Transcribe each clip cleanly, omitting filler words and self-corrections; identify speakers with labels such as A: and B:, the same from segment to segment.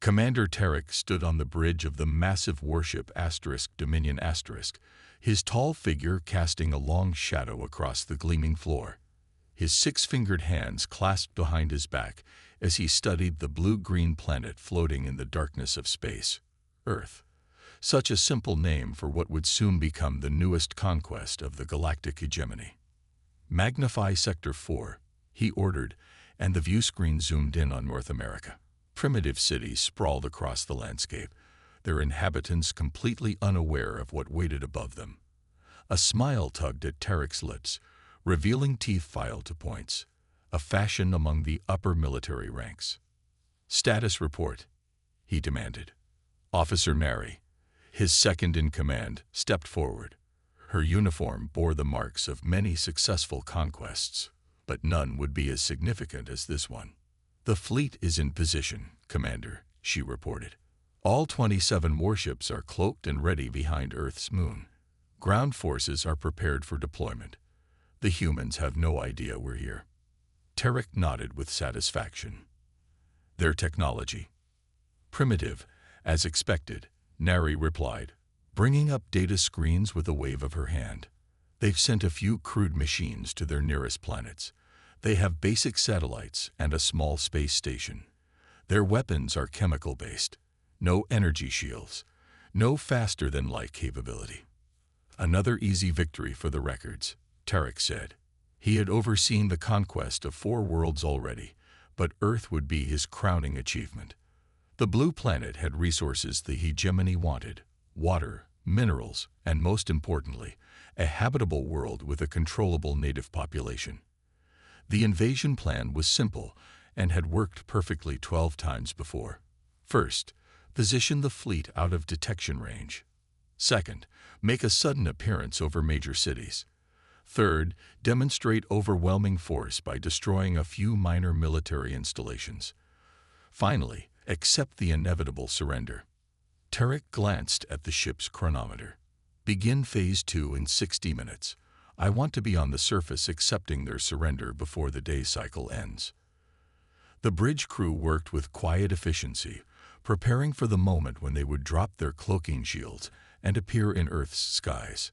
A: Commander Tarek stood on the bridge of the massive warship Dominion *, his tall figure casting a long shadow across the gleaming floor. His six-fingered hands clasped behind his back as he studied the blue-green planet floating in the darkness of space. Earth. Such a simple name for what would soon become the newest conquest of the galactic hegemony. "Magnify Sector 4, he ordered, and the view screen zoomed in on North America. Primitive cities sprawled across the landscape, their inhabitants completely unaware of what waited above them. A smile tugged at Tarek's lips, revealing teeth filed to points, a fashion among the upper military ranks. "Status report," he demanded. Officer Nari, his second-in-command, stepped forward. Her uniform bore the marks of many successful conquests, but none would be as significant as this one. "The fleet is in position, Commander," she reported. "All 27 warships are cloaked and ready behind Earth's moon. Ground forces are prepared for deployment. The humans have no idea we're here." Tarek nodded with satisfaction. "Their technology?" "Primitive, as expected," Nari replied, bringing up data screens with a wave of her hand. "They've sent a few crude machines to their nearest planets. They have basic satellites and a small space station. Their weapons are chemical-based. No energy shields. No faster-than-light capability." "Another easy victory for the records," Tarek said. He had overseen the conquest of 4 worlds already, but Earth would be his crowning achievement. The blue planet had resources the hegemony wanted: water, minerals, and most importantly, a habitable world with a controllable native population. The invasion plan was simple and had worked perfectly 12 times before. First, position the fleet out of detection range. Second, make a sudden appearance over major cities. Third, demonstrate overwhelming force by destroying a few minor military installations. Finally, accept the inevitable surrender. Tarek glanced at the ship's chronometer. "Begin Phase 2 in 60 minutes. I want to be on the surface accepting their surrender before the day cycle ends." The bridge crew worked with quiet efficiency, preparing for the moment when they would drop their cloaking shields and appear in Earth's skies.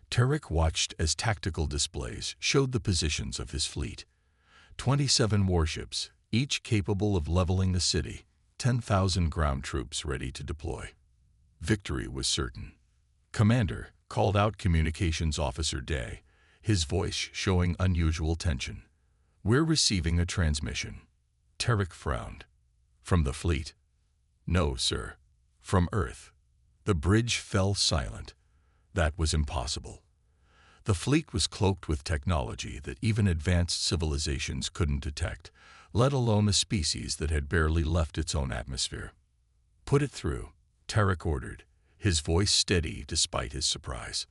A: Tarek watched as tactical displays showed the positions of his fleet. 27 warships, each capable of leveling a city, 10,000 ground troops ready to deploy. Victory was certain. "Commander," called out Communications Officer Day, his voice showing unusual tension. "We're receiving a transmission." Tarek frowned. "From the fleet?" "No, sir. From Earth." The bridge fell silent. That was impossible. The fleet was cloaked with technology that even advanced civilizations couldn't detect, let alone a species that had barely left its own atmosphere. "Put it through," Tarek ordered, his voice steady despite his surprise.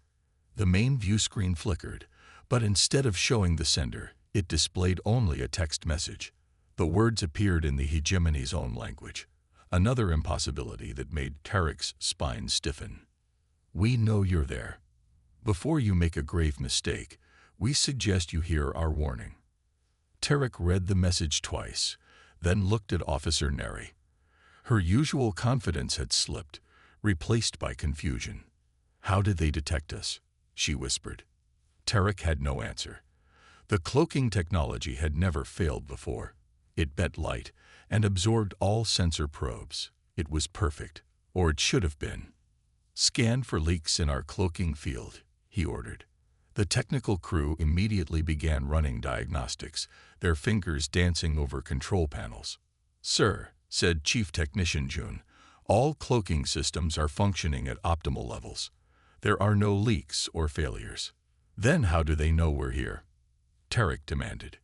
A: The main view screen flickered, but instead of showing the sender, it displayed only a text message. The words appeared in the hegemony's own language, another impossibility that made Tarek's spine stiffen. "We know you're there. Before you make a grave mistake, we suggest you hear our warning." Tarek read the message twice, then looked at Officer Neri. Her usual confidence had slipped, replaced by confusion. "How did they detect us?" she whispered. Tarek had no answer. The cloaking technology had never failed before. It bent light and absorbed all sensor probes. It was perfect, or it should have been. "Scan for leaks in our cloaking field," he ordered. The technical crew immediately began running diagnostics, their fingers dancing over control panels. "Sir," said Chief Technician Jun, "all cloaking systems are functioning at optimal levels. There are no leaks or failures." "Then how do they know we're here?" Tarek demanded.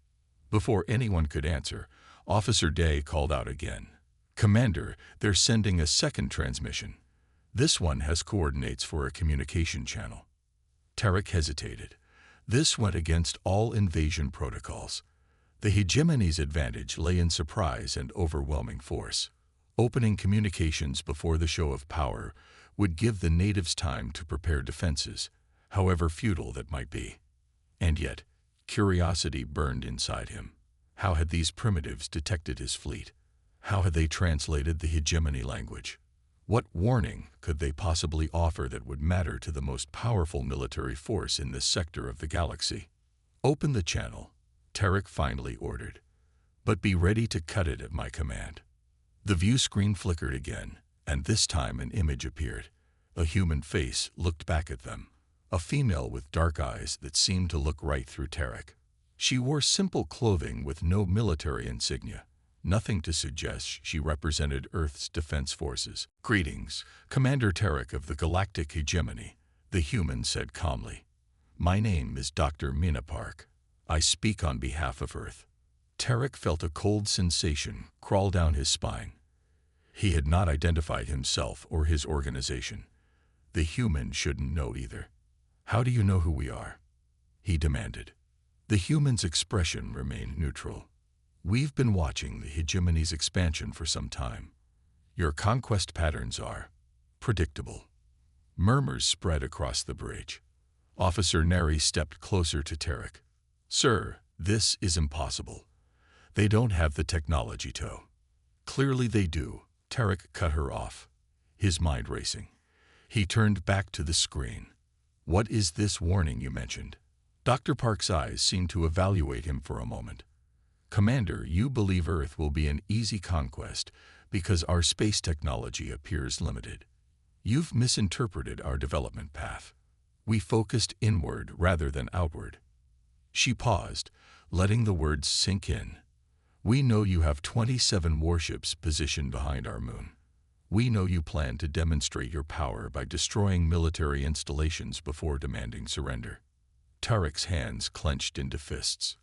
A: Before anyone could answer, Officer Day called out again. "Commander, they're sending a second transmission. This one has coordinates for a communication channel." Tarek hesitated. This went against all invasion protocols. The hegemony's advantage lay in surprise and overwhelming force. Opening communications before the show of power would give the natives time to prepare defenses, however futile that might be. And yet, curiosity burned inside him. How had these primitives detected his fleet? How had they translated the hegemony language? What warning could they possibly offer that would matter to the most powerful military force in this sector of the galaxy? "Open the channel," Tarek finally ordered, "but be ready to cut it at my command." The view screen flickered again, and this time an image appeared. A human face looked back at them, a female with dark eyes that seemed to look right through Tarek. She wore simple clothing with no military insignia, nothing to suggest she represented Earth's defense forces. "Greetings, Commander Tarek of the Galactic Hegemony," the human said calmly. "My name is Dr. Mina Park. I speak on behalf of Earth." Tarek felt a cold sensation crawl down his spine. He had not identified himself or his organization. The human shouldn't know either. "How do you know who we are?" he demanded. The human's expression remained neutral. "We've been watching the hegemony's expansion for some time. Your conquest patterns are predictable." Murmurs spread across the bridge. Officer Neri stepped closer to Tarek. "Sir, this is impossible. They don't have the technology to." "Clearly they do," Tarek cut her off, his mind racing. He turned back to the screen. "What is this warning you mentioned?" Dr. Park's eyes seemed to evaluate him for a moment. "Commander, you believe Earth will be an easy conquest because our space technology appears limited. You've misinterpreted our development path. We focused inward rather than outward." She paused, letting the words sink in. "We know you have 27 warships positioned behind our moon. We know you plan to demonstrate your power by destroying military installations before demanding surrender." Tarek's hands clenched into fists.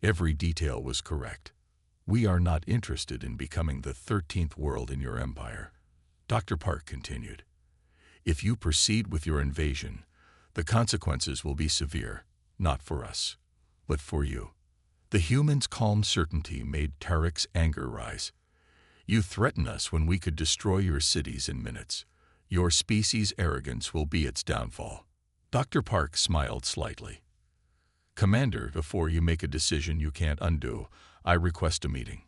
A: Every detail was correct. "We are not interested in becoming the 13th world in your empire," Dr. Park continued. "If you proceed with your invasion, the consequences will be severe, not for us, but for you." The human's calm certainty made Tarek's anger rise. "You threaten us when we could destroy your cities in minutes. Your species' arrogance will be its downfall." Dr. Park smiled slightly. "Commander, before you make a decision you can't undo, I request a meeting.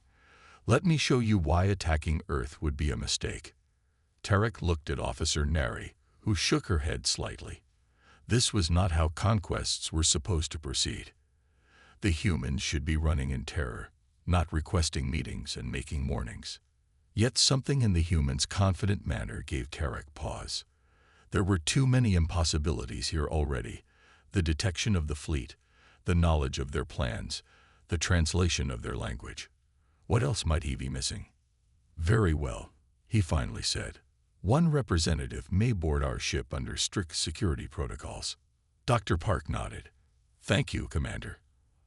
A: Let me show you why attacking Earth would be a mistake." Tarek looked at Officer Neri, who shook her head slightly. This was not how conquests were supposed to proceed. The humans should be running in terror, not requesting meetings and making warnings. Yet something in the human's confident manner gave Tarek pause. There were too many impossibilities here already: the detection of the fleet, the knowledge of their plans, the translation of their language. What else might he be missing? "Very well," he finally said. "One representative may board our ship under strict security protocols." Dr. Park nodded. "Thank you, Commander.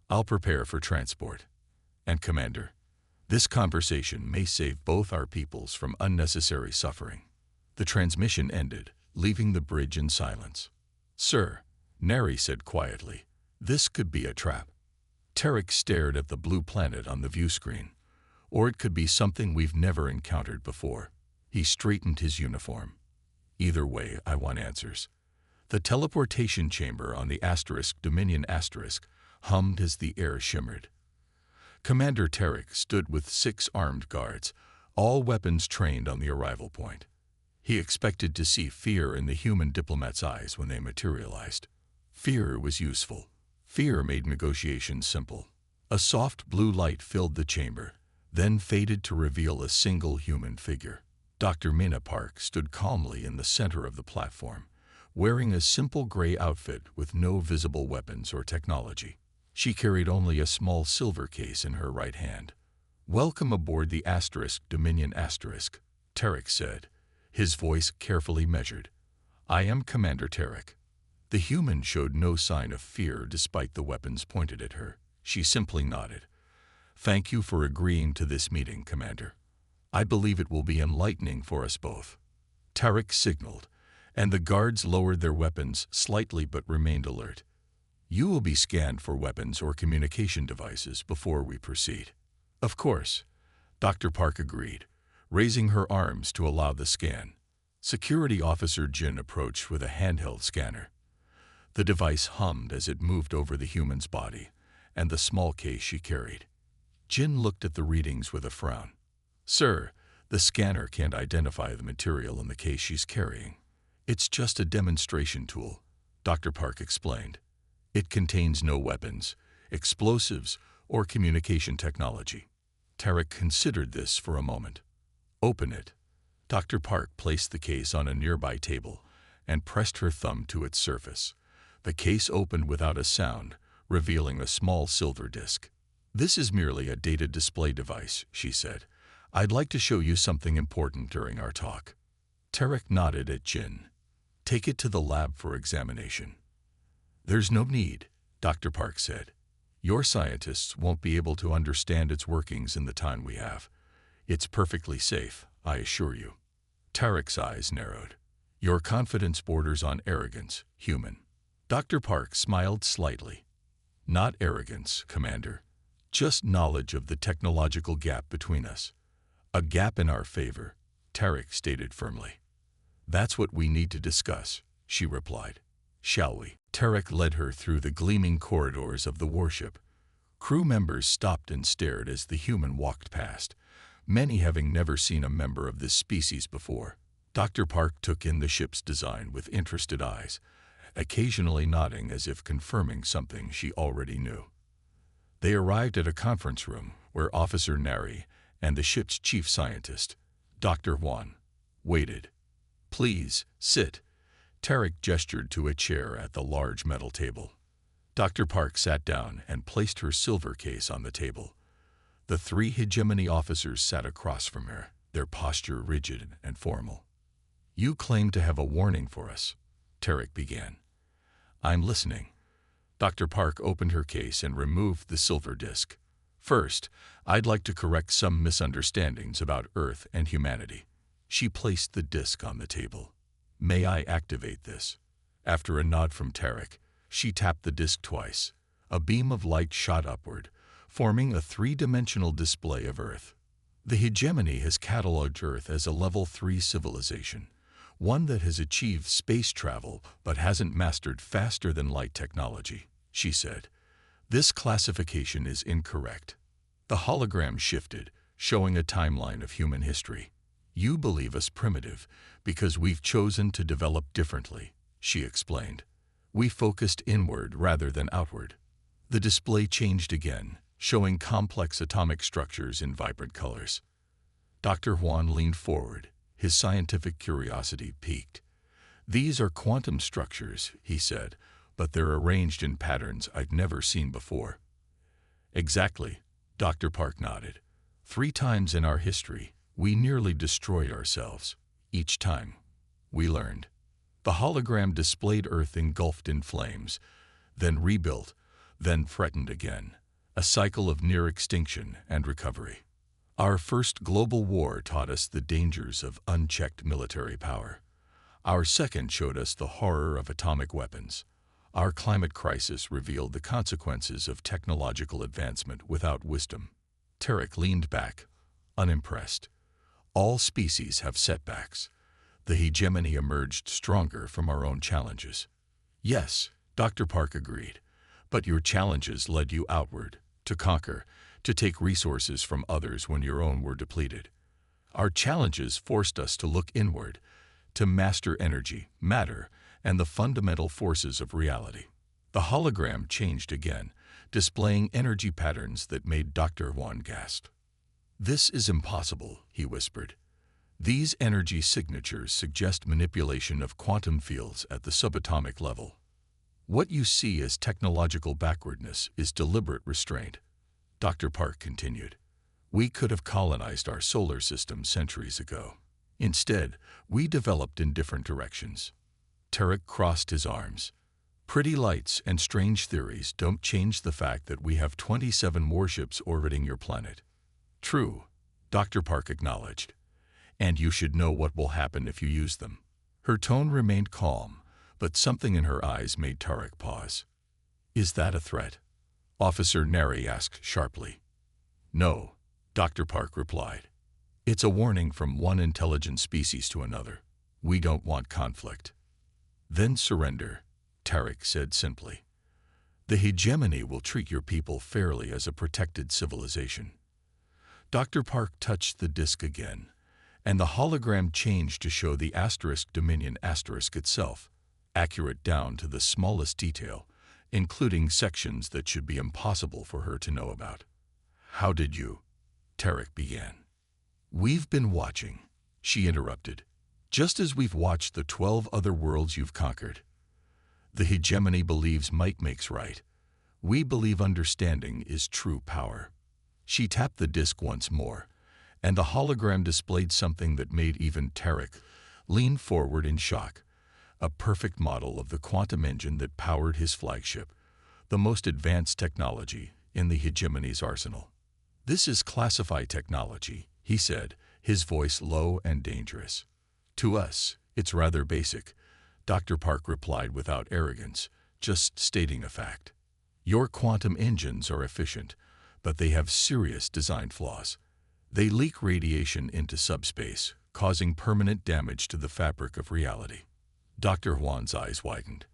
A: I'll prepare for transport. And Commander, this conversation may save both our peoples from unnecessary suffering." The transmission ended, leaving the bridge in silence. "Sir," Neri said quietly, "this could be a trap." Tarek stared at the blue planet on the view screen. "Or it could be something we've never encountered before." He straightened his uniform. "Either way, I want answers." The teleportation chamber on the Dominion asterisk hummed as the air shimmered. Commander Tarek stood with 6 armed guards, all weapons trained on the arrival point. He expected to see fear in the human diplomat's eyes when they materialized. Fear was useful. Fear made negotiations simple. A soft blue light filled the chamber, then faded to reveal a single human figure. Dr. Mina Park stood calmly in the center of the platform, wearing a simple gray outfit with no visible weapons or technology. She carried only a small silver case in her right hand. "Welcome aboard the Dominion asterisk," Tarek said, his voice carefully measured. "I am Commander Tarek." The human showed no sign of fear despite the weapons pointed at her. She simply nodded. "Thank you for agreeing to this meeting, Commander. I believe it will be enlightening for us both." Tarek signaled, and the guards lowered their weapons slightly but remained alert. "You will be scanned for weapons or communication devices before we proceed." "Of course," Dr. Park agreed, raising her arms to allow the scan. Security Officer Jin approached with a handheld scanner. The device hummed as it moved over the human's body and the small case she carried. Jin looked at the readings with a frown. Sir, the scanner can't identify the material in the case she's carrying. It's just a demonstration tool, Dr. Park explained. It contains no weapons, explosives, or communication technology. Tarek considered this for a moment. Open it. Dr. Park placed the case on a nearby table and pressed her thumb to its surface. The case opened without a sound, revealing a small silver disc. This is merely a data display device, she said. I'd like to show you something important during our talk. Tarek nodded at Jin. Take it to the lab for examination. There's no need, Dr. Park said. Your scientists won't be able to understand its workings in the time we have. It's perfectly safe, I assure you. Tarek's eyes narrowed. Your confidence borders on arrogance, human. Dr. Park smiled slightly. Not arrogance, Commander. Just knowledge of the technological gap between us. A gap in our favor, Tarek stated firmly. That's what we need to discuss, she replied. Shall we? Tarek led her through the gleaming corridors of the warship. Crew members stopped and stared as the human walked past, many having never seen a member of this species before. Dr. Park took in the ship's design with interested eyes, occasionally nodding as if confirming something she already knew. They arrived at a conference room where Officer Nari and the ship's chief scientist, Dr. Wan, waited. Please, sit. Tarek gestured to a chair at the large metal table. Dr. Park sat down and placed her silver case on the table. The three hegemony officers sat across from her, their posture rigid and formal. You claim to have a warning for us, Tarek began. I'm listening. Dr. Park opened her case and removed the silver disc. First, I'd like to correct some misunderstandings about Earth and humanity. She placed the disc on the table. May I activate this? After a nod from Tarek, she tapped the disc twice. A beam of light shot upward, forming a three-dimensional display of Earth. The hegemony has cataloged Earth as a Level 3 civilization, one that has achieved space travel but hasn't mastered faster-than-light technology, she said. This classification is incorrect. The hologram shifted, showing a timeline of human history. You believe us primitive because we've chosen to develop differently, she explained. We focused inward rather than outward. The display changed again, showing complex atomic structures in vibrant colors. Dr. Huan leaned forward, his scientific curiosity piqued. These are quantum structures, he said, but they're arranged in patterns I've never seen before. Exactly, Dr. Park nodded. 3 times in our history, we nearly destroyed ourselves. Each time, we learned. The hologram displayed Earth engulfed in flames, then rebuilt, then threatened again. A cycle of near extinction and recovery. Our first global war taught us the dangers of unchecked military power. Our second showed us the horror of atomic weapons. Our climate crisis revealed the consequences of technological advancement without wisdom. Tarek leaned back, unimpressed. All species have setbacks. The hegemony emerged stronger from our own challenges. Yes, Dr. Park agreed, but your challenges led you outward, to conquer, to take resources from others when your own were depleted. Our challenges forced us to look inward, to master energy, matter, and the fundamental forces of reality. The hologram changed again, displaying energy patterns that made Dr. Wan gasp. This is impossible, he whispered. These energy signatures suggest manipulation of quantum fields at the subatomic level. What you see as technological backwardness is deliberate restraint. Dr. Park continued. We could have colonized our solar system centuries ago. Instead, we developed in different directions. Tarek crossed his arms. Pretty lights and strange theories don't change the fact that we have 27 warships orbiting your planet. True, Dr. Park acknowledged. And you should know what will happen if you use them. Her tone remained calm, but something in her eyes made Tarek pause. Is that a threat? Officer Neri asked sharply. No, Dr. Park replied. It's a warning from one intelligent species to another. We don't want conflict. Then surrender, Tarek said simply. The hegemony will treat your people fairly as a protected civilization. Dr. Park touched the disk again, and the hologram changed to show the asterisk Dominion asterisk itself, accurate down to the smallest detail, including sections that should be impossible for her to know about. "How did you?" Tarek began. "We've been watching," she interrupted, "just as we've watched the 12 other worlds you've conquered. The hegemony believes might makes right. We believe understanding is true power." She tapped the disk once more, and the hologram displayed something that made even Tarek lean forward in shock. A perfect model of the quantum engine that powered his flagship, the most advanced technology in the hegemony's arsenal. "This is classified technology," he said, his voice low and dangerous. "To us, it's rather basic," Dr. Park replied without arrogance, just stating a fact. "Your quantum engines are efficient, but they have serious design flaws. They leak radiation into subspace, causing permanent damage to the fabric of reality." Dr. Huan's eyes widened.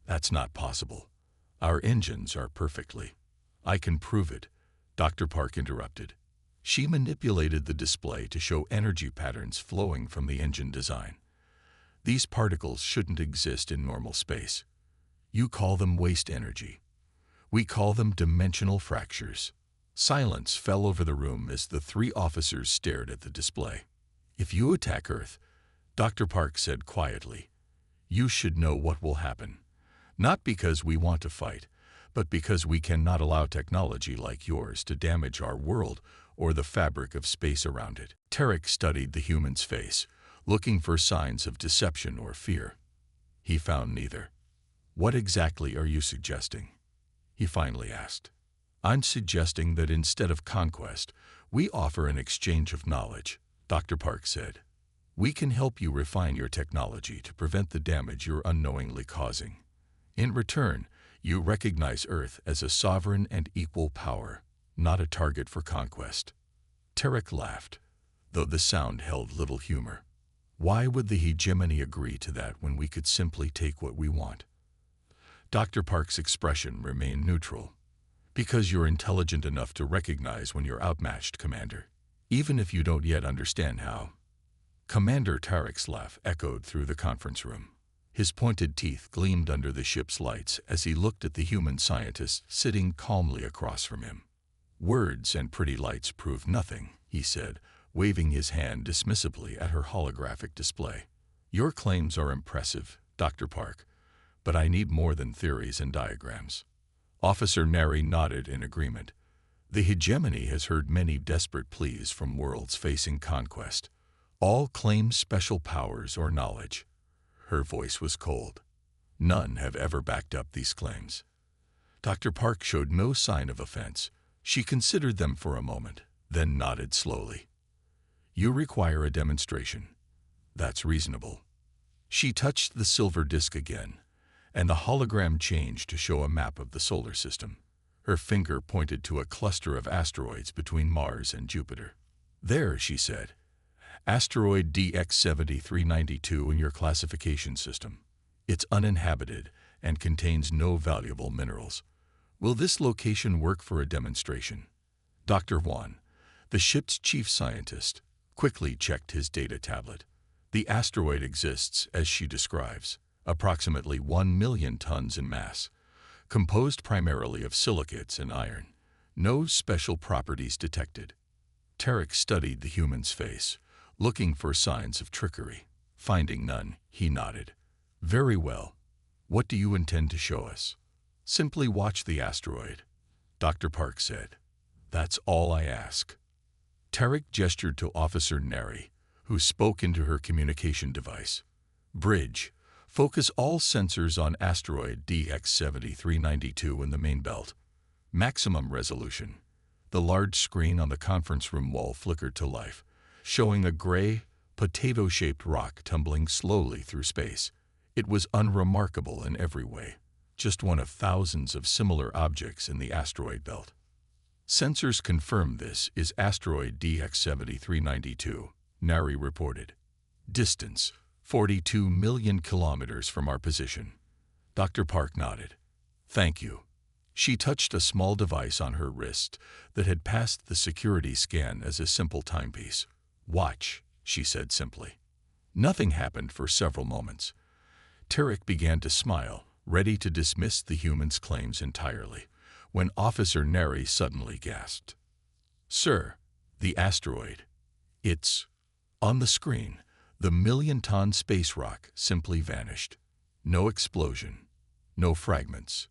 A: "That's not possible. Our engines are perfectly." "I can prove it," Dr. Park interrupted. She manipulated the display to show energy patterns flowing from the engine design. "These particles shouldn't exist in normal space. You call them waste energy. We call them dimensional fractures." Silence fell over the room as the three officers stared at the display. "If you attack Earth," Dr. Park said quietly, "you should know what will happen. Not because we want to fight, but because we cannot allow technology like yours to damage our world or the fabric of space around it." Tarek studied the human's face, looking for signs of deception or fear. He found neither. "What exactly are you suggesting?" he finally asked. "I'm suggesting that instead of conquest, we offer an exchange of knowledge," Dr. Park said. "We can help you refine your technology to prevent the damage you're unknowingly causing. In return, you recognize Earth as a sovereign and equal power, not a target for conquest." Tarek laughed, though the sound held little humor. "Why would the hegemony agree to that when we could simply take what we want?" Dr. Park's expression remained neutral. "Because you're intelligent enough to recognize when you're outmatched, Commander, even if you don't yet understand how." Commander Tarek's laugh echoed through the conference room. His pointed teeth gleamed under the ship's lights as he looked at the human scientist sitting calmly across from him. "Words and pretty lights prove nothing," he said, waving his hand dismissively at her holographic display. "Your claims are impressive, Dr. Park, but I need more than theories and diagrams." Officer Neri nodded in agreement. "The hegemony has heard many desperate pleas from worlds facing conquest. All claim special powers or knowledge." Her voice was cold. "None have ever backed up these claims." Dr. Park showed no sign of offense. She considered them for a moment, then nodded slowly. "You require a demonstration. That's reasonable." She touched the silver disk again, and the hologram changed to show a map of the solar system. Her finger pointed to a cluster of asteroids between Mars and Jupiter. "There," she said. "Asteroid DX7392 in your classification system. It's uninhabited and contains no valuable minerals. Will this location work for a demonstration?" Dr. Juan, the ship's chief scientist, quickly checked his data tablet. "The asteroid exists as she describes, approximately 1 million tons in mass, composed primarily of silicates and iron. No special properties detected." Tarek studied the human's face, looking for signs of trickery. Finding none, he nodded. "Very well. What do you intend to show us?" "Simply watch the asteroid," Dr. Park said. "That's all I ask." Tarek gestured to Officer Neri, who spoke into her communication device. "Bridge, focus all sensors on asteroid DX7392 in the main belt. Maximum resolution." The large screen on the conference room wall flickered to life, showing a gray, potato-shaped rock tumbling slowly through space. It was unremarkable in every way, just one of thousands of similar objects in the asteroid belt. "Sensors confirm this is asteroid DX7392, Nari reported. "Distance, 42 million kilometers from our position." Dr. Park nodded. "Thank you." She touched a small device on her wrist that had passed the security scan as a simple timepiece. "Watch," she said simply. Nothing happened for several moments. Tarek began to smile, ready to dismiss the human's claims entirely, when Officer Neri suddenly gasped. "Sir, the asteroid. It's..." On the screen, the million-ton space rock simply vanished. No explosion, no fragments,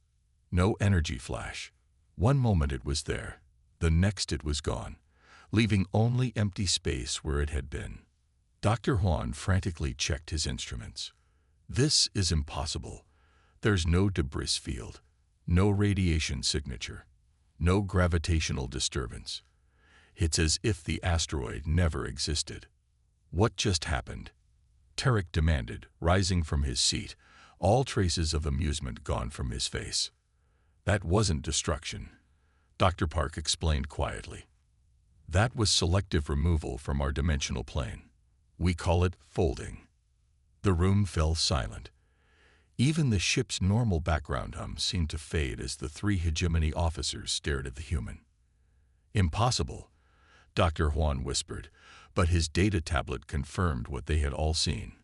A: no energy flash. One moment it was there, the next it was gone, leaving only empty space where it had been. Dr. Huan frantically checked his instruments. "This is impossible. There's no debris field, no radiation signature, no gravitational disturbance. It's as if the asteroid never existed." "What just happened?" Tarek demanded, rising from his seat, all traces of amusement gone from his face. "That wasn't destruction," Dr. Park explained quietly. "That was selective removal from our dimensional plane. We call it folding." The room fell silent. Even the ship's normal background hum seemed to fade as the three hegemony officers stared at the human. "Impossible," Dr. Huan whispered, but his data tablet confirmed what they had all seen.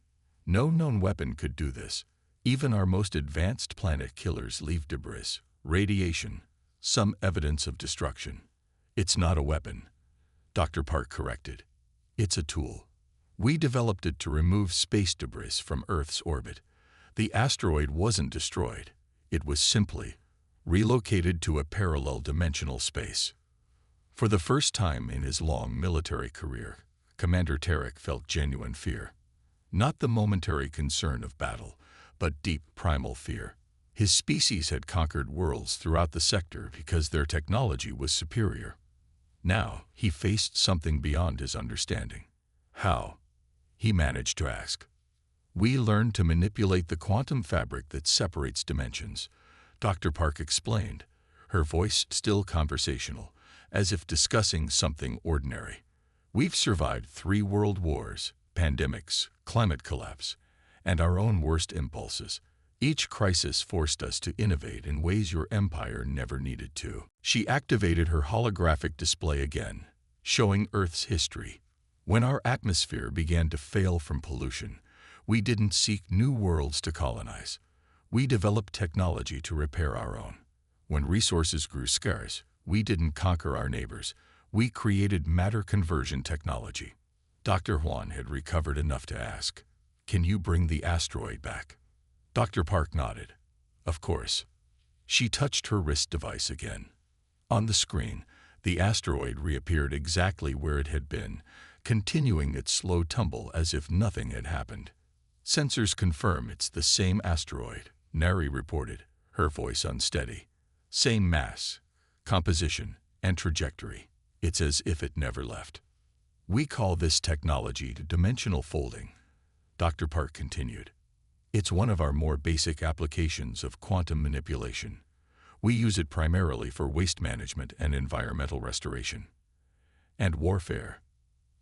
A: "No known weapon could do this. Even our most advanced planet killers leave debris, radiation, some evidence of destruction. It's not a weapon," Dr. Park corrected. "It's a tool. We developed it to remove space debris from Earth's orbit. The asteroid wasn't destroyed. It was simply relocated to a parallel dimensional space." For the first time in his long military career, Commander Tarek felt genuine fear. Not the momentary concern of battle, but deep primal fear. His species had conquered worlds throughout the sector because their technology was superior. Now he faced something beyond his understanding. "How?" he managed to ask. "We learned to manipulate the quantum fabric that separates dimensions," Dr. Park explained, her voice still conversational, as if discussing something ordinary. "We've survived 3 world wars, pandemics, climate collapse, and our own worst impulses. Each crisis forced us to innovate in ways your empire never needed to." She activated her holographic display again, showing Earth's history. "When our atmosphere began to fail from pollution, we didn't seek new worlds to colonize. We developed technology to repair our own. When resources grew scarce, we didn't conquer our neighbors. We created matter conversion technology." Dr. Huan had recovered enough to ask, "Can you bring the asteroid back?" Dr. Park nodded. "Of course." She touched her wrist device again. On the screen, the asteroid reappeared exactly where it had been, continuing its slow tumble as if nothing had happened. "Sensors confirm it's the same asteroid," Neri reported, her voice unsteady. "Same mass, composition, and trajectory. It's as if it never left." "We call this technology dimensional folding," Dr. Park continued. "It's one of our more basic applications of quantum manipulation. We use it primarily for waste management and environmental restoration." "And warfare?"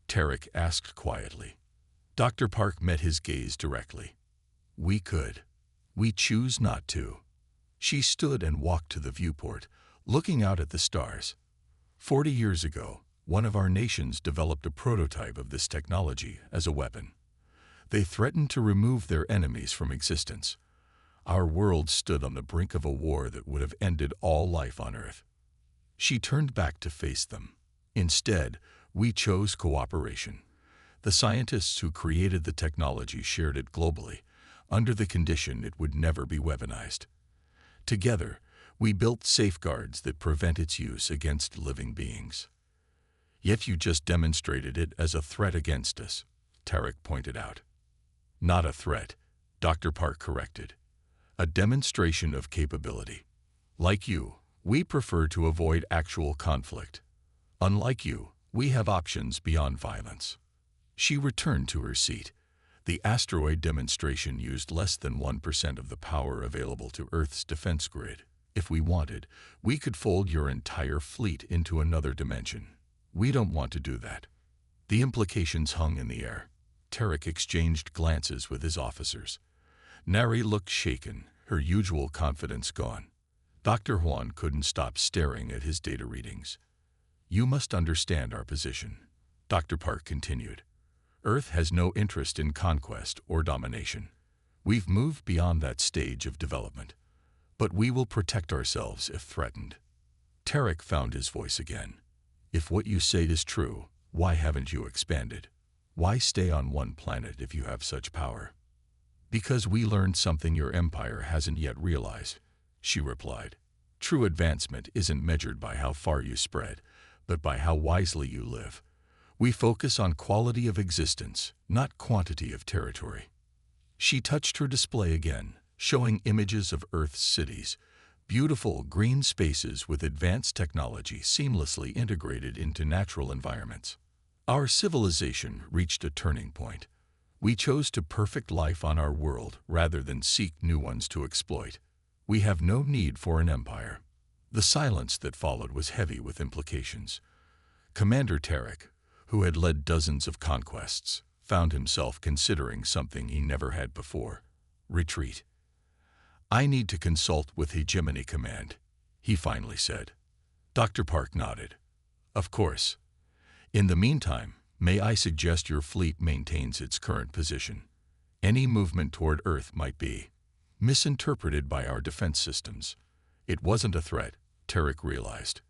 A: Tarek asked quietly. Dr. Park met his gaze directly. "We could. We choose not to." She stood and walked to the viewport, looking out at the stars. 40 years ago, one of our nations developed a prototype of this technology as a weapon. They threatened to remove their enemies from existence. Our world stood on the brink of a war that would have ended all life on Earth. She turned back to face them. "Instead, we chose cooperation. The scientists who created the technology shared it globally, under the condition it would never be weaponized. Together, we built safeguards that prevent its use against living beings." "Yet you just demonstrated it as a threat against us," Tarek pointed out. "Not a threat," Dr. Park corrected. "A demonstration of capability. Like you, we prefer to avoid actual conflict. Unlike you, we have options beyond violence." She returned to her seat. The asteroid demonstration used less than 1% of the power available to Earth's defense grid. If we wanted, we could fold your entire fleet into another dimension. We don't want to do that. The implications hung in the air. Tarek exchanged glances with his officers. Neri looked shaken, her usual confidence gone. Dr. Huan couldn't stop staring at his data readings. You must understand our position, Dr. Park continued. Earth has no interest in conquest or domination. We've moved beyond that stage of development. But we will protect ourselves if threatened. Tarek found his voice again. If what you say is true, why haven't you expanded? Why stay on one planet if you have such power? Because we learned something your empire hasn't yet realized, she replied. True advancement isn't measured by how far you spread, but by how wisely you live. We focus on quality of existence, not quantity of territory. She touched her display again, showing images of Earth's cities, beautiful green spaces with advanced technology seamlessly integrated into natural environments. Our civilization reached a turning point. We chose to perfect life on our world rather than seek new ones to exploit. We have no need for an empire. The silence that followed was heavy with implications. Commander Tarek, who had led dozens of conquests, found himself considering something he never had before: retreat. I need to consult with Hegemony Command, he finally said. Dr. Park nodded. Of course. In the meantime, may I suggest your fleet maintains its current position? Any movement toward Earth might be misinterpreted by our defense systems. It wasn't a threat, Tarek realized.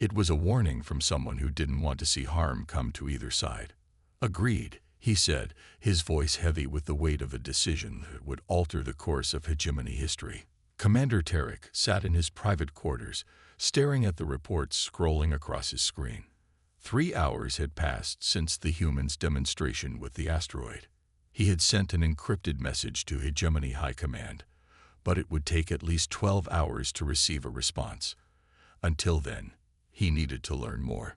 A: It was a warning from someone who didn't want to see harm come to either side. Agreed, he said, his voice heavy with the weight of a decision that would alter the course of hegemony history. Commander Tarek sat in his private quarters, staring at the reports scrolling across his screen. 3 hours had passed since the humans' demonstration with the asteroid. He had sent an encrypted message to Hegemony High Command, but it would take at least 12 hours to receive a response. Until then, he needed to learn more.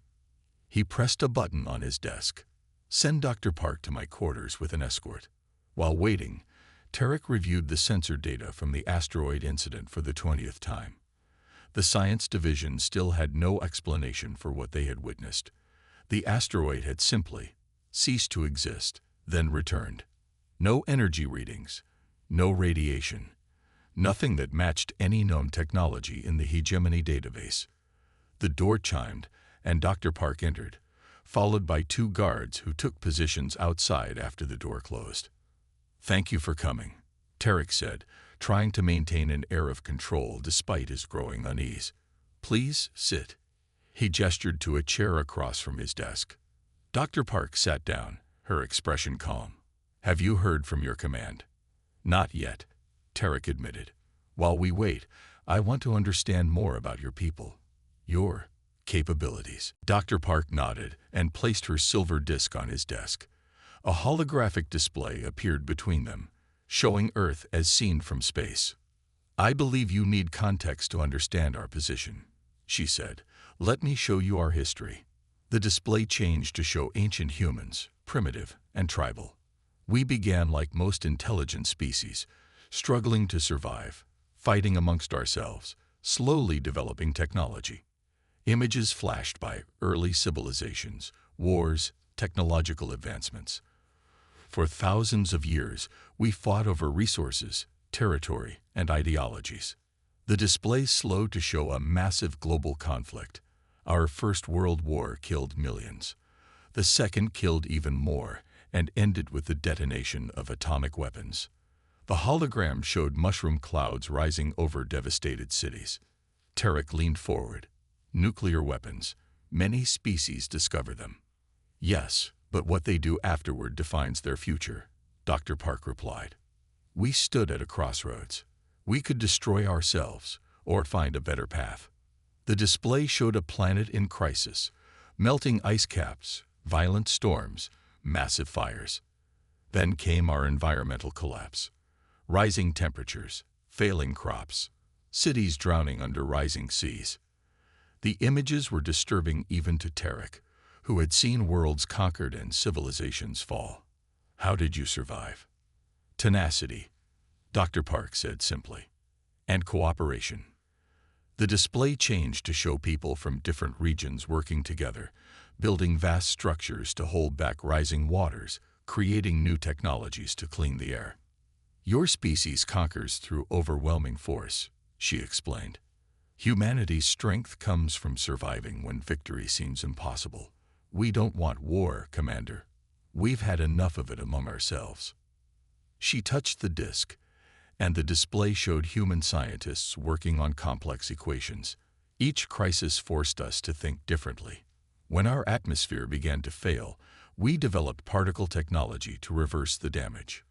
A: He pressed a button on his desk. Send Dr. Park to my quarters with an escort. While waiting, Tarek reviewed the sensor data from the asteroid incident for the 20th time. The science division still had no explanation for what they had witnessed. The asteroid had simply ceased to exist, then returned. No energy readings, no radiation, nothing that matched any known technology in the hegemony database. The door chimed, and Dr. Park entered, followed by 2 guards who took positions outside after the door closed. Thank you for coming, Tarek said, trying to maintain an air of control despite his growing unease. Please sit. He gestured to a chair across from his desk. Dr. Park sat down, her expression calm. Have you heard from your command? Not yet, Tarek admitted. While we wait, I want to understand more about your people. Your capabilities. Dr. Park nodded and placed her silver disc on his desk. A holographic display appeared between them, showing Earth as seen from space. I believe you need context to understand our position, she said. Let me show you our history. The display changed to show ancient humans, primitive and tribal. We began like most intelligent species, struggling to survive, fighting amongst ourselves, slowly developing technology. Images flashed by early civilizations, wars, technological advancements. For thousands of years, we fought over resources, territory, and ideologies. The display slowed to show a massive global conflict. Our First World War killed millions. The Second killed even more and ended with the detonation of atomic weapons. The hologram showed mushroom clouds rising over devastated cities. Tarek leaned forward. Nuclear weapons. Many species discover them. Yes, but what they do afterward defines their future, Dr. Park replied. We stood at a crossroads. We could destroy ourselves or find a better path. The display showed a planet in crisis, melting ice caps, violent storms, massive fires. Then came our environmental collapse. Rising temperatures, failing crops, cities drowning under rising seas. The images were disturbing even to Tarek, who had seen worlds conquered and civilizations fall. How did you survive? Tenacity, Dr. Park said simply, and cooperation. The display changed to show people from different regions working together, building vast structures to hold back rising waters, creating new technologies to clean the air. Your species conquers through overwhelming force, she explained. Humanity's strength comes from surviving when victory seems impossible. We don't want war, Commander. We've had enough of it among ourselves. She touched the disk, and the display showed human scientists working on complex equations. Each crisis forced us to think differently. When our atmosphere began to fail, we developed particle technology to reverse the damage.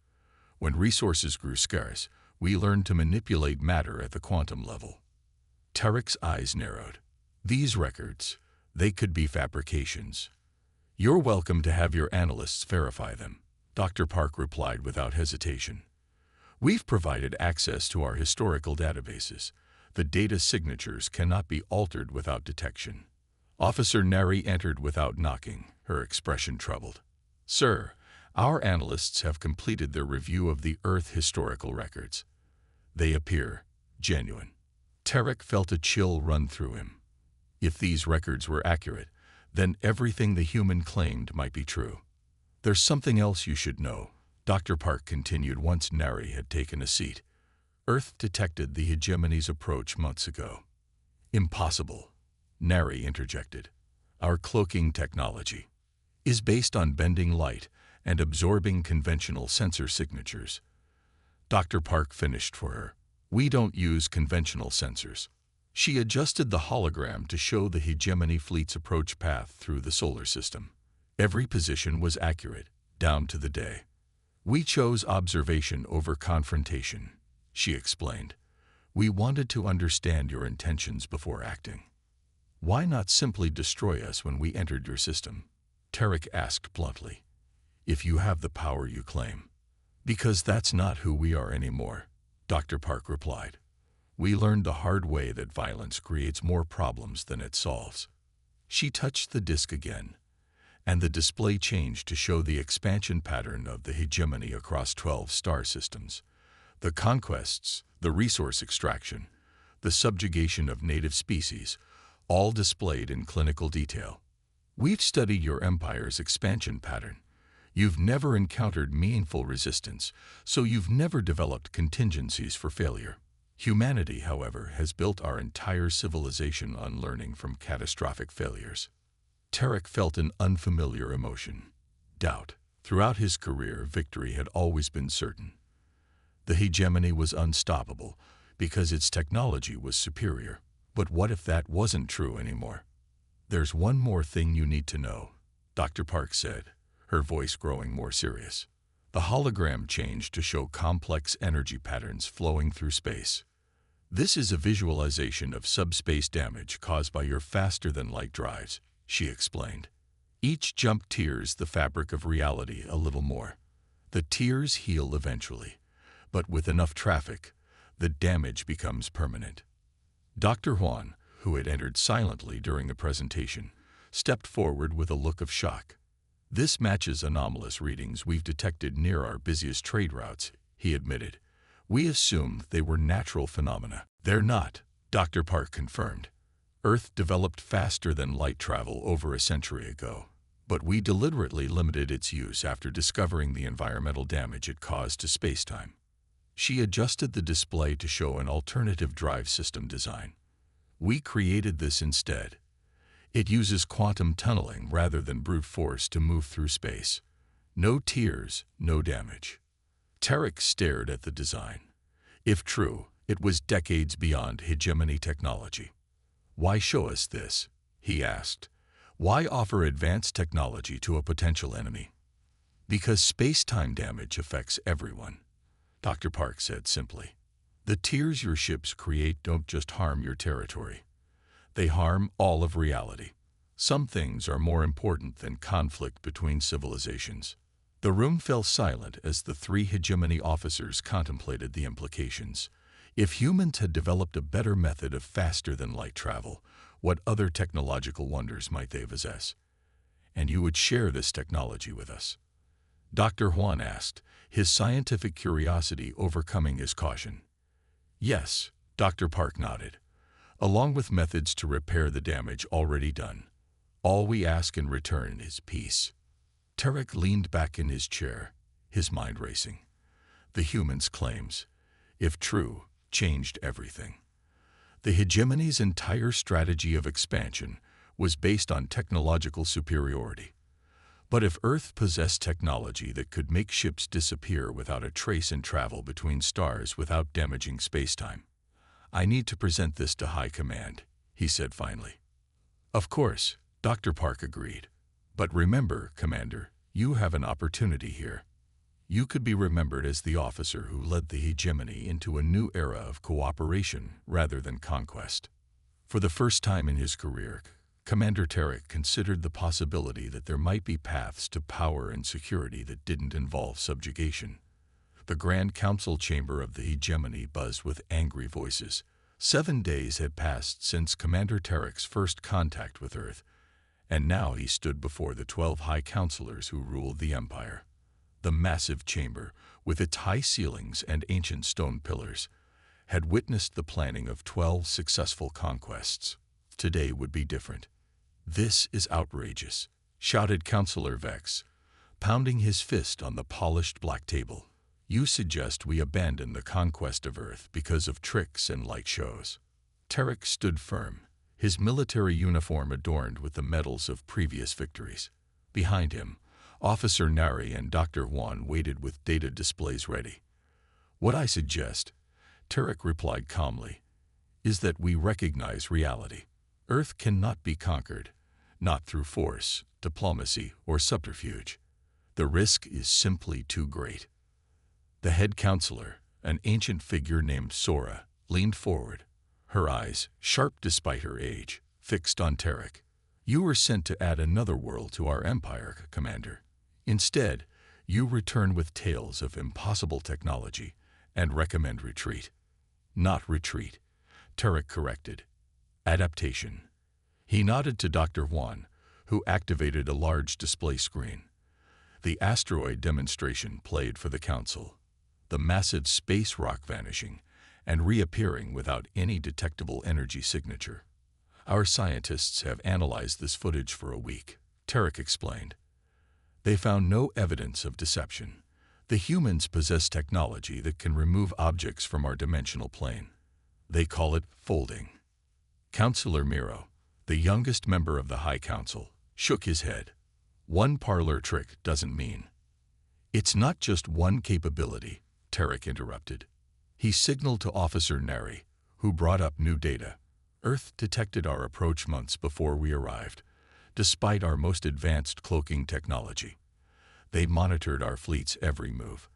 A: When resources grew scarce, we learned to manipulate matter at the quantum level. Tarek's eyes narrowed. These records, they could be fabrications. You're welcome to have your analysts verify them, Dr. Park replied without hesitation. We've provided access to our historical databases. The data signatures cannot be altered without detection. Officer Neri entered without knocking, her expression troubled. Sir, our analysts have completed their review of the Earth historical records. They appear genuine. Tarek felt a chill run through him. If these records were accurate, then everything the human claimed might be true. There's something else you should know, Dr. Park continued once Neri had taken a seat. Earth detected the hegemony's approach months ago. Impossible, Neri interjected. Our cloaking technology is based on bending light and absorbing conventional sensor signatures. Dr. Park finished for her. We don't use conventional sensors. She adjusted the hologram to show the hegemony fleet's approach path through the solar system. Every position was accurate, down to the day. We chose observation over confrontation, she explained. We wanted to understand your intentions before acting. Why not simply destroy us when we entered your system? Tarek asked bluntly. If you have the power you claim. Because that's not who we are anymore, Dr. Park replied. We learned the hard way that violence creates more problems than it solves. She touched the disk again, and the display changed to show the expansion pattern of the hegemony across 12 star systems. The conquests, the resource extraction, the subjugation of native species, all displayed in clinical detail. We've studied your empire's expansion pattern. You've never encountered meaningful resistance, so you've never developed contingencies for failure. Humanity, however, has built our entire civilization on learning from catastrophic failures. Tarek felt an unfamiliar emotion. Doubt. Throughout his career, victory had always been certain. The hegemony was unstoppable because its technology was superior. But what if that wasn't true anymore? There's one more thing you need to know, Dr. Park said, her voice growing more serious. The hologram changed to show complex energy patterns flowing through space. This is a visualization of subspace damage caused by your faster-than-light drives, she explained. Each jump tears the fabric of reality a little more. The tears heal eventually, but with enough traffic, the damage becomes permanent. Dr. Huan, who had entered silently during the presentation, stepped forward with a look of shock. This matches anomalous readings we've detected near our busiest trade routes, he admitted. We assumed they were natural phenomena. They're not, Dr. Park confirmed. Earth developed faster than light travel over a century ago, but we deliberately limited its use after discovering the environmental damage it caused to spacetime. She adjusted the display to show an alternative drive system design. We created this instead. It uses quantum tunneling rather than brute force to move through space. No tears, no damage. Tarek stared at the design. If true, it was decades beyond hegemony technology. Why show us this? He asked. Why offer advanced technology to a potential enemy? Because space-time damage affects everyone, Dr. Park said simply. The tears your ships create don't just harm your territory. They harm all of reality. Some things are more important than conflict between civilizations. The room fell silent as the three hegemony officers contemplated the implications. If humans had developed a better method of faster-than-light travel, what other technological wonders might they possess? And you would share this technology with us? Dr. Huan asked, his scientific curiosity overcoming his caution. Yes, Dr. Park nodded. Along with methods to repair the damage already done. All we ask in return is peace. Tarek leaned back in his chair, his mind racing. The humans' claims, if true, changed everything. The hegemony's entire strategy of expansion was based on technological superiority. But if Earth possessed technology that could make ships disappear without a trace and travel between stars without damaging spacetime, I need to present this to High Command, he said finally. Of course, Dr. Park agreed. But remember, Commander, you have an opportunity here. You could be remembered as the officer who led the hegemony into a new era of cooperation rather than conquest. For the first time in his career, Commander Tarek considered the possibility that there might be paths to power and security that didn't involve subjugation. The Grand Council chamber of the hegemony buzzed with angry voices. 7 days had passed since Commander Tarek's first contact with Earth, and now he stood before the 12 high counselors who ruled the Empire. The massive chamber, with its high ceilings and ancient stone pillars, had witnessed the planning of 12 successful conquests. Today would be different. "This is outrageous," shouted Councillor Vex, pounding his fist on the polished black table. "You suggest we abandon the conquest of Earth because of tricks and light shows." Tarek stood firm, his military uniform adorned with the medals of previous victories. Behind him, Officer Nari and Dr. Wan waited with data displays ready. "What I suggest," Tarek replied calmly, "is that we recognize reality. Earth cannot be conquered, not through force, diplomacy, or subterfuge. The risk is simply too great." The head counselor, an ancient figure named Sora, leaned forward, her eyes, sharp despite her age, fixed on Tarek. "You were sent to add another world to our empire, Commander. Instead, you return with tales of impossible technology and recommend retreat." "Not retreat," Tarek corrected. "Adaptation." He nodded to Dr. Wan, who activated a large display screen. The asteroid demonstration played for the Council, the massive space rock vanishing and reappearing without any detectable energy signature. "Our scientists have analyzed this footage for a week," Tarek explained. "They found no evidence of deception. The humans possess technology that can remove objects from our dimensional plane. They call it folding." Councillor Miro, the youngest member of the High Council, shook his head. "One parlor trick doesn't mean." "It's not just one capability," Tarek interrupted. He signaled to Officer Nari, who brought up new data. "Earth detected our approach months before we arrived, despite our most advanced cloaking technology. They monitored our fleet's every move.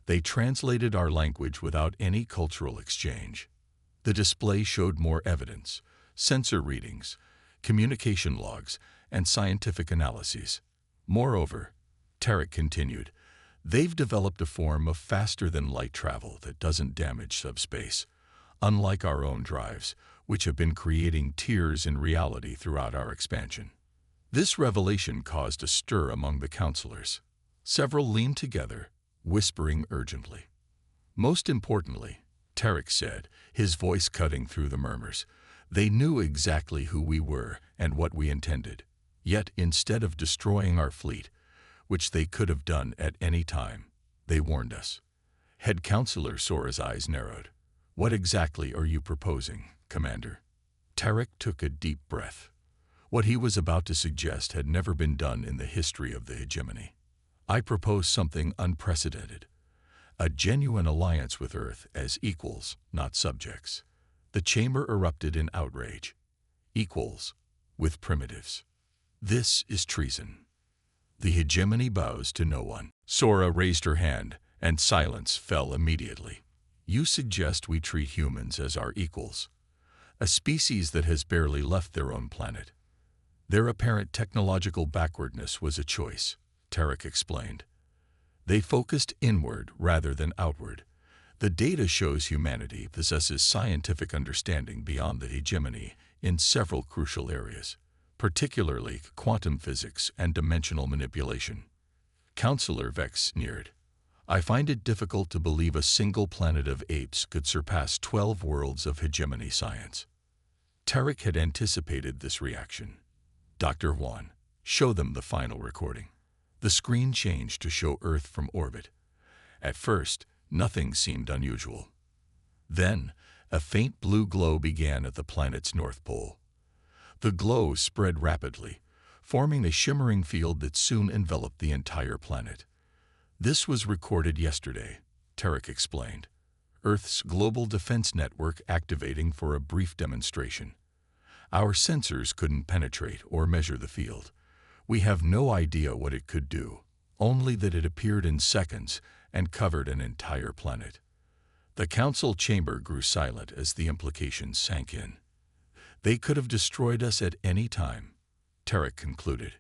A: They translated our language without any cultural exchange. The display showed more evidence, sensor readings, communication logs, and scientific analyses. Moreover," Tarek continued, "they've developed a form of faster-than-light travel that doesn't damage subspace, unlike our own drives, which have been creating tears in reality throughout our expansion." This revelation caused a stir among the counselors. Several leaned together, whispering urgently. "Most importantly," Tarek said, his voice cutting through the murmurs, "they knew exactly who we were and what we intended. Yet instead of destroying our fleet, which they could have done at any time, they warned us." Head Counselor Sora's eyes narrowed. "What exactly are you proposing, Commander?" Tarek took a deep breath. What he was about to suggest had never been done in the history of the hegemony. "I propose something unprecedented. A genuine alliance with Earth as equals, not subjects." The chamber erupted in outrage. "Equals with primitives. This is treason." The hegemony bows to no one. Sora raised her hand, and silence fell immediately. "You suggest we treat humans as our equals, a species that has barely left their own planet. Their apparent technological backwardness was a choice," Tarek explained. "They focused inward rather than outward. The data shows humanity possesses scientific understanding beyond the hegemony in several crucial areas, particularly quantum physics and dimensional manipulation." Councillor Vex sneered. "I find it difficult to believe a single planet of apes could surpass 12 worlds of hegemony science." Tarek had anticipated this reaction. "Dr. Wan, show them the final recording." The screen changed to show Earth from orbit. At first, nothing seemed unusual. Then, A faint blue glow began at the planet's north pole. The glow spread rapidly, forming a shimmering field that soon enveloped the entire planet. This was recorded yesterday, Tarek explained. Earth's global defense network activating for a brief demonstration. Our sensors couldn't penetrate or measure the field. We have no idea what it could do, only that it appeared in seconds and covered an entire planet. The council chamber grew silent as the implications sank in. They could have destroyed us at any time, Tarek concluded.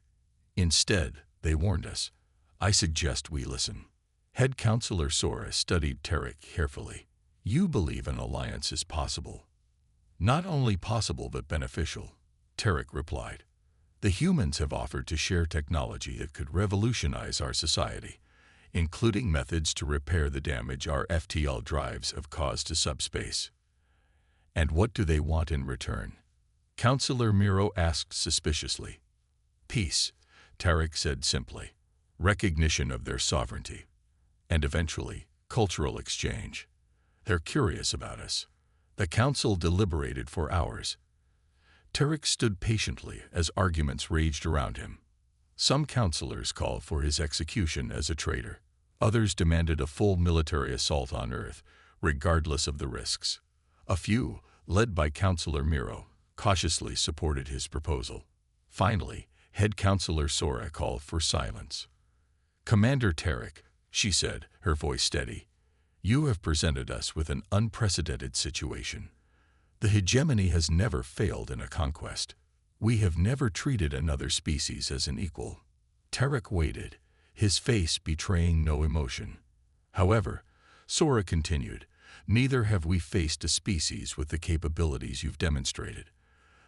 A: Instead, they warned us. I suggest we listen. Head Counselor Sora studied Tarek carefully. You believe an alliance is possible. Not only possible but beneficial, Tarek replied. The humans have offered to share technology that could revolutionize our society, including methods to repair the damage our FTL drives have caused to subspace. And what do they want in return? Counselor Miro asked suspiciously. Peace, Tarek said simply. Recognition of their sovereignty. And eventually, cultural exchange. They're curious about us. The council deliberated for hours. Tarek stood patiently as arguments raged around him. Some counselors called for his execution as a traitor. Others demanded a full military assault on Earth, regardless of the risks. A few, led by Counselor Miro, cautiously supported his proposal. Finally, Head Counselor Sora called for silence. Commander Tarek, she said, her voice steady, you have presented us with an unprecedented situation. The hegemony has never failed in a conquest. We have never treated another species as an equal. Tarek waited, his face betraying no emotion. However, Sora continued, neither have we faced a species with the capabilities you've demonstrated.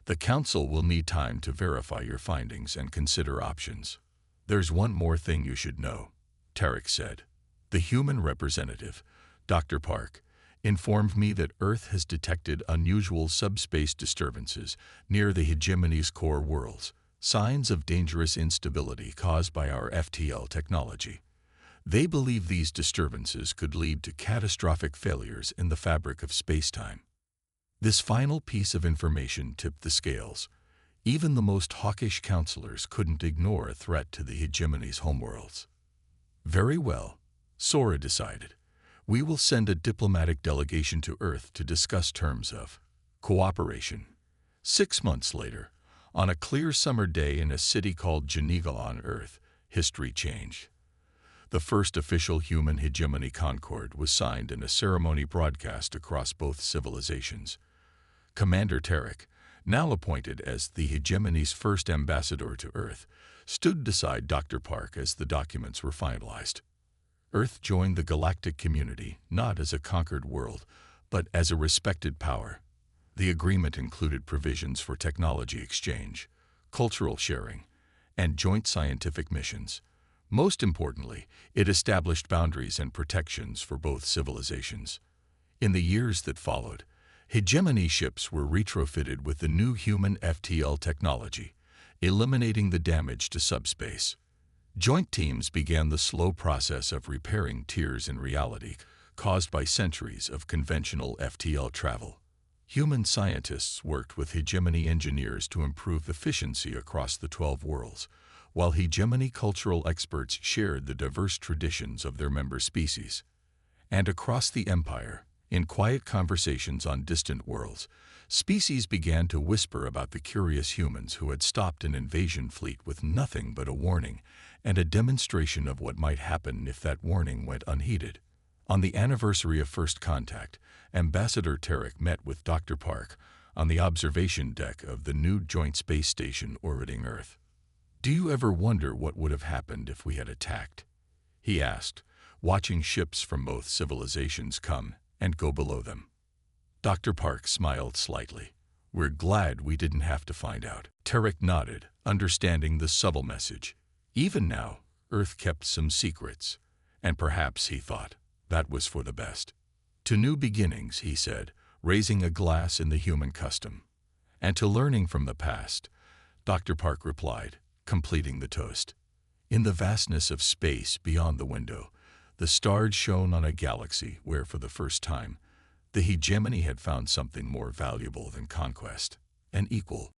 A: The Council will need time to verify your findings and consider options. There's one more thing you should know, Tarek said. The human representative, Dr. Park, informed me that Earth has detected unusual subspace disturbances near the hegemony's core worlds, signs of dangerous instability caused by our FTL technology. They believe these disturbances could lead to catastrophic failures in the fabric of spacetime. This final piece of information tipped the scales. Even the most hawkish counselors couldn't ignore a threat to the hegemony's homeworlds. Very well, Sora decided. We will send a diplomatic delegation to Earth to discuss terms of cooperation. 6 months later, on a clear summer day in a city called Geneva on Earth, history changed. The first official human hegemony concord was signed in a ceremony broadcast across both civilizations. Commander Tarek, now appointed as the hegemony's first ambassador to Earth, stood beside Dr. Park as the documents were finalized. Earth joined the galactic community not as a conquered world, but as a respected power. The agreement included provisions for technology exchange, cultural sharing, and joint scientific missions. Most importantly, it established boundaries and protections for both civilizations. In the years that followed, hegemony ships were retrofitted with the new human FTL technology, eliminating the damage to subspace. Joint teams began the slow process of repairing tears in reality caused by centuries of conventional FTL travel. Human scientists worked with hegemony engineers to improve efficiency across the 12 worlds, while hegemony cultural experts shared the diverse traditions of their member species. And across the empire, in quiet conversations on distant worlds, species began to whisper about the curious humans who had stopped an invasion fleet with nothing but a warning and a demonstration of what might happen if that warning went unheeded. On the anniversary of first contact, Ambassador Tarek met with Dr. Park on the observation deck of the new joint space station orbiting Earth. Do you ever wonder what would have happened if we had attacked? He asked, watching ships from both civilizations come and go below them. Dr. Park smiled slightly. We're glad we didn't have to find out. Tarek nodded, understanding the subtle message. Even now, Earth kept some secrets, and perhaps, he thought, that was for the best. To new beginnings, he said, raising a glass in the human custom. And to learning from the past, Dr. Park replied, completing the toast. In the vastness of space beyond the window, the stars shone on a galaxy where, for the first time, The hegemony had found something more valuable than conquest, an equal.